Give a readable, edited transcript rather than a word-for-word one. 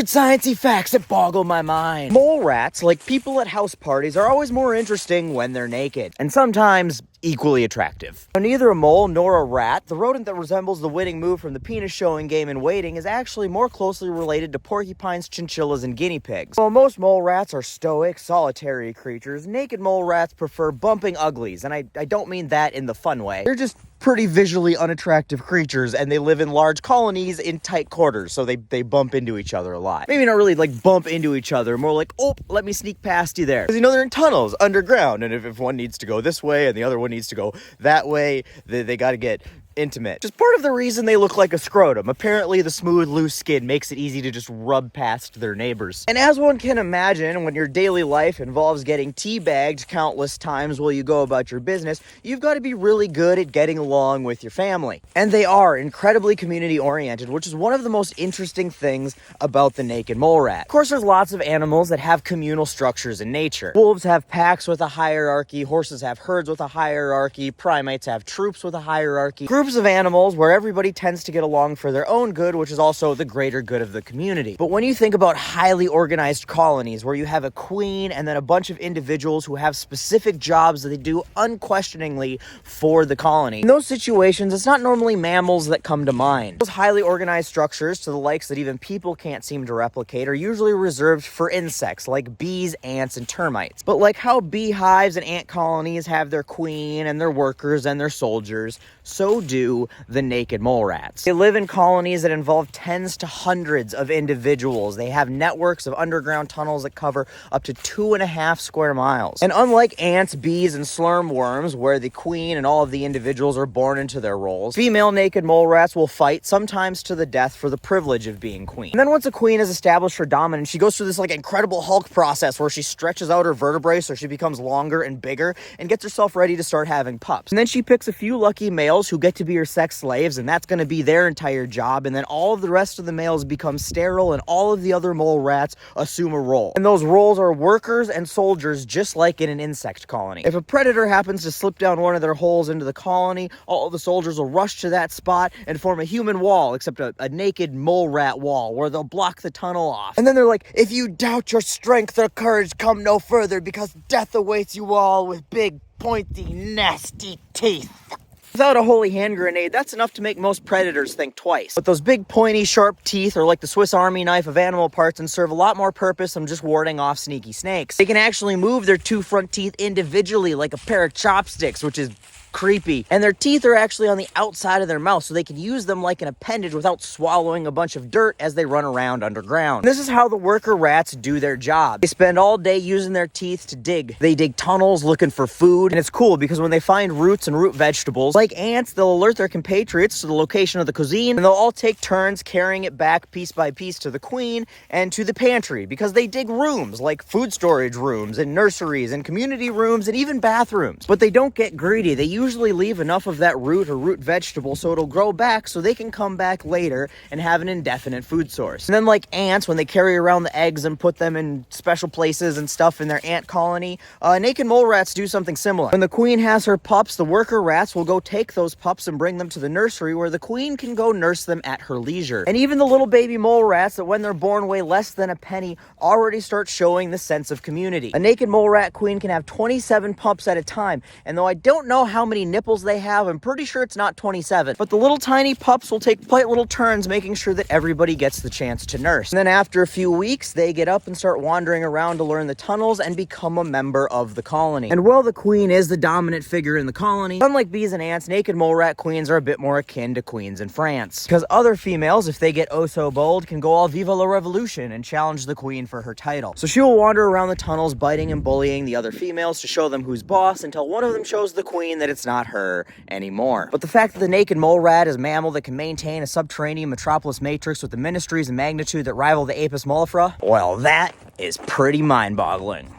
Weird sciencey facts that boggle my mind. Mole rats, like people at house parties, are always more interesting when they're naked, and sometimes equally attractive. Now, neither a mole nor a rat, the rodent that resembles the winning move from the penis showing game in waiting, is actually more closely related to porcupines, chinchillas, and guinea pigs. While most mole rats are stoic, solitary creatures, naked mole rats prefer bumping uglies, and I don't mean that in the fun way. They're just pretty visually unattractive creatures, and they live in large colonies in tight quarters, so they bump into each other a lot. Maybe not really like bump into each other, more like, oh, let me sneak past you there. Because they're in tunnels underground, and if one needs to go this way and the other one needs to go that way, they gotta get intimate. Just part of the reason they look like a scrotum. Apparently the smooth, loose skin makes it easy to just rub past their neighbors. And as one can imagine, when your daily life involves getting teabagged countless times while you go about your business, you've got to be really good at getting along with your family. And they are incredibly community-oriented, which is one of the most interesting things about the naked mole rat. Of course, there's lots of animals that have communal structures in nature. Wolves have packs with a hierarchy, horses have herds with a hierarchy, primates have troops with a hierarchy. Groups of animals where everybody tends to get along for their own good, which is also the greater good of the community. But when you think about highly organized colonies where you have a queen and then a bunch of individuals who have specific jobs that they do unquestioningly for the colony, in those situations, it's not normally mammals that come to mind. Those highly organized structures, to the likes that even people can't seem to replicate, are usually reserved for insects like bees, ants, and termites. But like how beehives and ant colonies have their queen and their workers and their soldiers, so do the naked mole rats. They live in colonies that involve tens to hundreds of individuals. They have networks of underground tunnels that cover up to 2.5 square miles. And unlike ants, bees, and slurm worms, where the queen and all of the individuals are born into their roles, female naked mole rats will fight, sometimes to the death, for the privilege of being queen. And then once a queen is established for dominance, she goes through this incredible Hulk process where she stretches out her vertebrae so she becomes longer and bigger and gets herself ready to start having pups. And then she picks a few lucky males who get to be her sex slaves, and that's going to be their entire job. And then all of the rest of the males become sterile, and all of the other mole rats assume a role. And those roles are workers and soldiers, just like in an insect colony. If a predator happens to slip down one of their holes into the colony, all of the soldiers will rush to that spot and form a human wall, except a naked mole rat wall, where they'll block the tunnel off. And then they're like, if you doubt your strength or courage, come no further, because death awaits you all with big, pointy, nasty teeth. Without a holy hand grenade, that's enough to make most predators think twice. But those big, pointy, sharp teeth are like the Swiss Army knife of animal parts and serve a lot more purpose than just warding off sneaky snakes. They can actually move their 2 front teeth individually like a pair of chopsticks, which is creepy. And their teeth are actually on the outside of their mouth, so they can use them like an appendage without swallowing a bunch of dirt as they run around underground. And this is how the worker rats do their job. They spend all day using their teeth to dig. They dig tunnels looking for food, and it's cool because when they find roots and root vegetables, like ants, they'll alert their compatriots to the location of the cuisine, and they'll all take turns carrying it back piece by piece to the queen and to the pantry, because they dig rooms like food storage rooms and nurseries and community rooms and even bathrooms. But they don't get greedy. They usually leave enough of that root or root vegetable so it'll grow back so they can come back later and have an indefinite food source. And then like ants, when they carry around the eggs and put them in special places and stuff in their ant colony, naked mole rats do something similar. When the queen has her pups, the worker rats will go take those pups and bring them to the nursery where the queen can go nurse them at her leisure. And even the little baby mole rats that when they're born weigh less than a penny already start showing the sense of community. A naked mole rat queen can have 27 pups at a time, and though I don't know how many nipples they have, I'm pretty sure it's not 27. But the little tiny pups will take quite little turns making sure that everybody gets the chance to nurse. And then after a few weeks, they get up and start wandering around to learn the tunnels and become a member of the colony. And while the queen is the dominant figure in the colony, unlike bees and ants, naked mole rat queens are a bit more akin to queens in France. Because other females, if they get oh so bold, can go all viva la revolution and challenge the queen for her title. So she will wander around the tunnels biting and bullying the other females to show them who's boss, until one of them shows the queen that it's not her anymore. But the fact that the naked mole rat is a mammal that can maintain a subterranean metropolis matrix with the ministries and magnitude that rival the Apis mellifera, well, that is pretty mind-boggling.